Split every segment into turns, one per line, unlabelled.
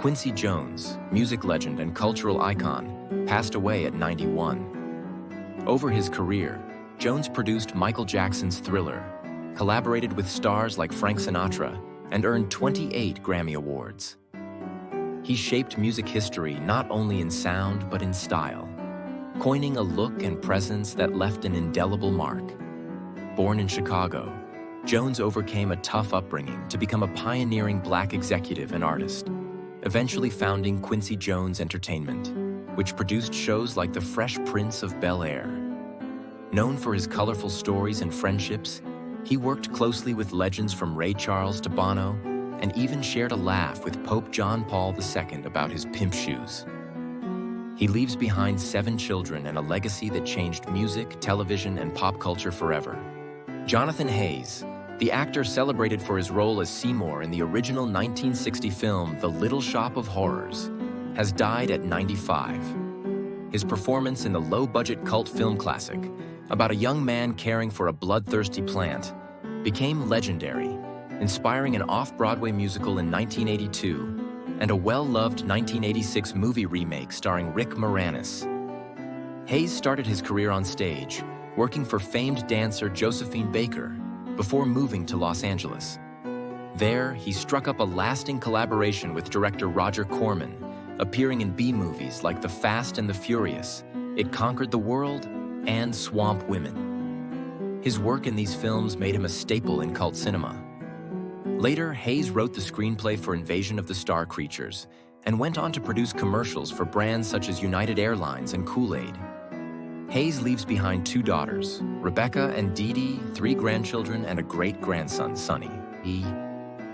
Quincy Jones, music legend and cultural icon, passed away at 91. Over his career, Jones produced Michael Jackson's Thriller, collaborated with stars like Frank Sinatra, and earned 28 Grammy Awards. He shaped music history not only in sound but in style, coining a look and presence that left an indelible mark. Born in Chicago, Jones overcame a tough upbringing to become a pioneering Black executive and artist, eventually founding Quincy Jones Entertainment, which produced shows like The Fresh Prince of Bel-Air. Known for his colorful stories and friendships, he worked closely with legends from Ray Charles to Bono, and even shared a laugh with Pope John Paul II about his pimp shoes. He leaves behind 7 children and a legacy that changed music, television, and pop culture forever. Jonathan Haze, the actor celebrated for his role as Seymour in the original 1960 film The Little Shop of Horrors, has died at 95. His performance in the low-budget cult film classic about a young man caring for a bloodthirsty plant became legendary, inspiring an off-Broadway musical in 1982 and a well-loved 1986 movie remake starring Rick Moranis. Haze started his career on stage, working for famed dancer Josephine Baker, before moving to Los Angeles. There, he struck up a lasting collaboration with director Roger Corman, appearing in B-movies like The Fast and the Furious, It Conquered the World, and Swamp Women. His work in these films made him a staple in cult cinema. Later, Haze wrote the screenplay for Invasion of the Star Creatures and went on to produce commercials for brands such as United Airlines and Kool-Aid. Haze leaves behind 2 daughters, Rebecca and Dee Dee, 3 grandchildren, and a great-grandson, Sonny.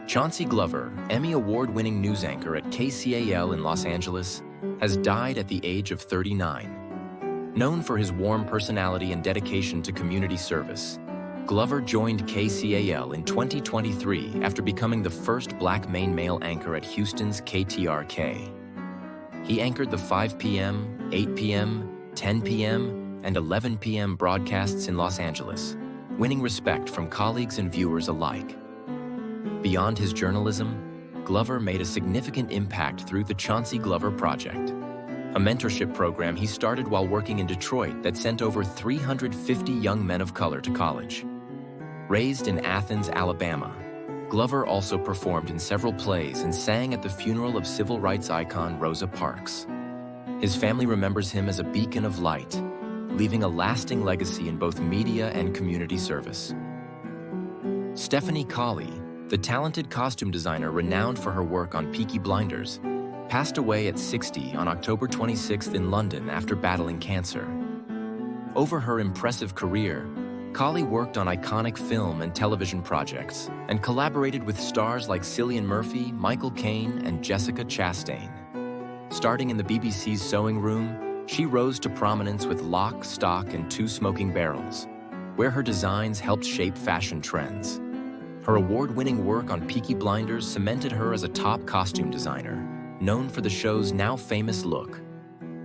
Chauncy Glover, Emmy Award-winning news anchor at KCAL in Los Angeles, has died at the age of 39. Known for his warm personality and dedication to community service, Glover joined KCAL in 2023 after becoming the first Black male anchor at Houston's KTRK. He anchored the 5 p.m., 8 p.m., 10 p.m., and 11 p.m. broadcasts in Los Angeles, winning respect from colleagues and viewers alike. Beyond his journalism, Glover made a significant impact through the Chauncy Glover Project, a mentorship program he started while working in Detroit that sent over 350 young men of color to college. Raised in Athens, Alabama, Glover also performed in several plays and sang at the funeral of civil rights icon Rosa Parks. His family remembers him as a beacon of light, leaving a lasting legacy in both media and community service. Stephanie Collie, the talented costume designer renowned for her work on Peaky Blinders, passed away at 60 on October 26th in London after battling cancer. Over her impressive career, Collie worked on iconic film and television projects and collaborated with stars like Cillian Murphy, Michael Caine, and Jessica Chastain. Starting in the BBC's Sewing Room, she rose to prominence with Lock, Stock, and Two Smoking Barrels, where her designs helped shape fashion trends. Her award-winning work on Peaky Blinders cemented her as a top costume designer, known for the show's now-famous look.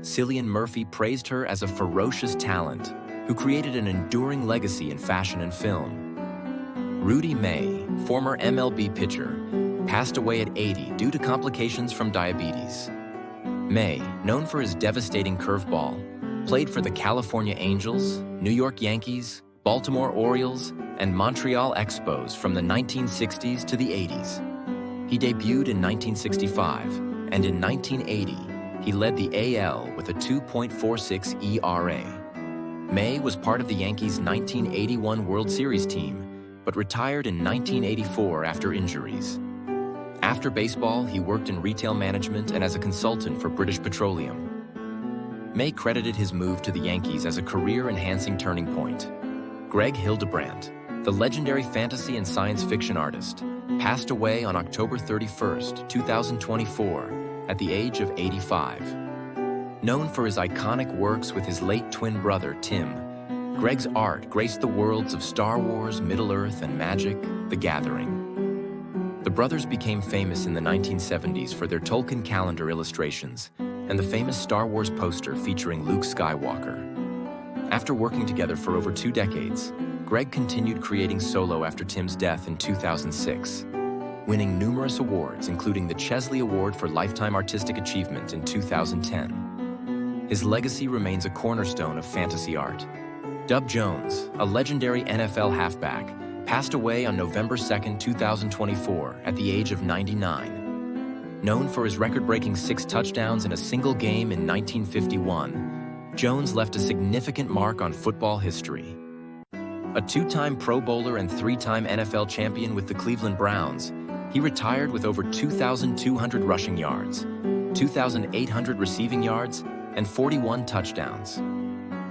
Cillian Murphy praised her as a ferocious talent who created an enduring legacy in fashion and film. Rudy May, former MLB pitcher, passed away at 80 due to complications from diabetes. May, known for his devastating curveball, played for the California Angels, New York Yankees, Baltimore Orioles, and Montreal Expos from the 1960s to the 80s. He debuted in 1965, and in 1980, he led the AL with a 2.46 ERA. May was part of the Yankees' 1981 World Series team, but retired in 1984 after injuries. After baseball, he worked in retail management and as a consultant for British Petroleum. May credited his move to the Yankees as a career-enhancing turning point. Greg Hildebrandt, the legendary fantasy and science fiction artist, passed away on October 31st, 2024, at the age of 85. Known for his iconic works with his late twin brother, Tim, Greg's art graced the worlds of Star Wars, Middle-earth, and Magic: The Gathering. The brothers became famous in the 1970s for their Tolkien calendar illustrations and the famous Star Wars poster featuring Luke Skywalker. After working together for over 2 decades, Greg continued creating solo after Tim's death in 2006. winning numerous awards, including the Chesley Award for Lifetime Artistic Achievement in 2010. His legacy remains a cornerstone of fantasy art. Dub Jones, a legendary NFL halfback, passed away on November 2, 2024, at the age of 99. Known for his record-breaking 6 touchdowns in a single game in 1951, Jones left a significant mark on football history. A 2-time Pro Bowler and 3-time NFL champion with the Cleveland Browns, he retired with over 2,200 rushing yards, 2,800 receiving yards, and 41 touchdowns.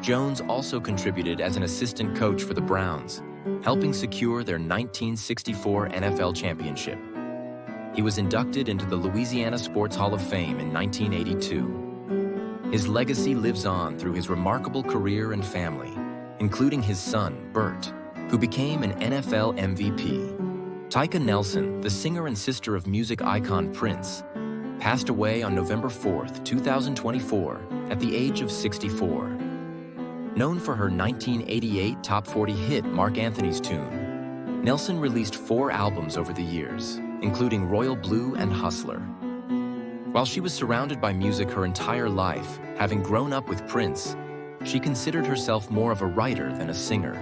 Jones also contributed as an assistant coach for the Browns, helping secure their 1964 NFL championship. He was inducted into the Louisiana Sports Hall of Fame in 1982. His legacy lives on through his remarkable career and family, including his son, Bert, who became an NFL MVP. Tyka Nelson, the singer and sister of music icon Prince, passed away on November 4, 2024, at the age of 64. Known for her 1988 Top 40 hit Mark Anthony's Tune, Nelson released 4 albums over the years, including Royal Blue and Hustler. While she was surrounded by music her entire life, having grown up with Prince, she considered herself more of a writer than a singer.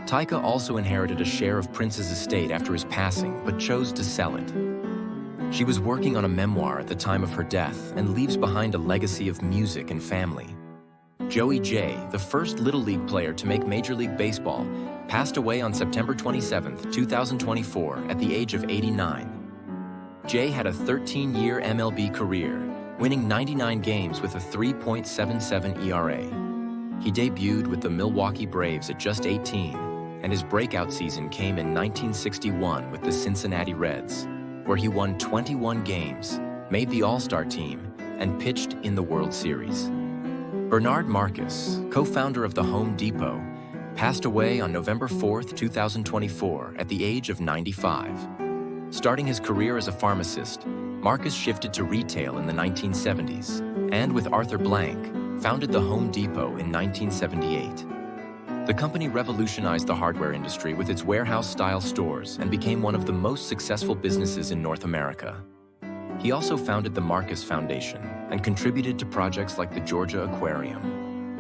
Tyka also inherited a share of Prince's estate after his passing, but chose to sell it. She was working on a memoir at the time of her death and leaves behind a legacy of music and family. Joey Jay, the first Little League player to make Major League Baseball, passed away on September 27, 2024, at the age of 89. Jay had a 13-year MLB career, winning 99 games with a 3.77 ERA. He debuted with the Milwaukee Braves at just 18, and his breakout season came in 1961 with the Cincinnati Reds, where he won 21 games, made the All-Star team, and pitched in the World Series. Bernard Marcus, co-founder of the Home Depot, passed away on November 4, 2024, at the age of 95. Starting his career as a pharmacist, Marcus shifted to retail in the 1970s, and with Arthur Blank, founded the Home Depot in 1978. The company revolutionized the hardware industry with its warehouse-style stores and became one of the most successful businesses in North America. He also founded the Marcus Foundation and contributed to projects like the Georgia Aquarium.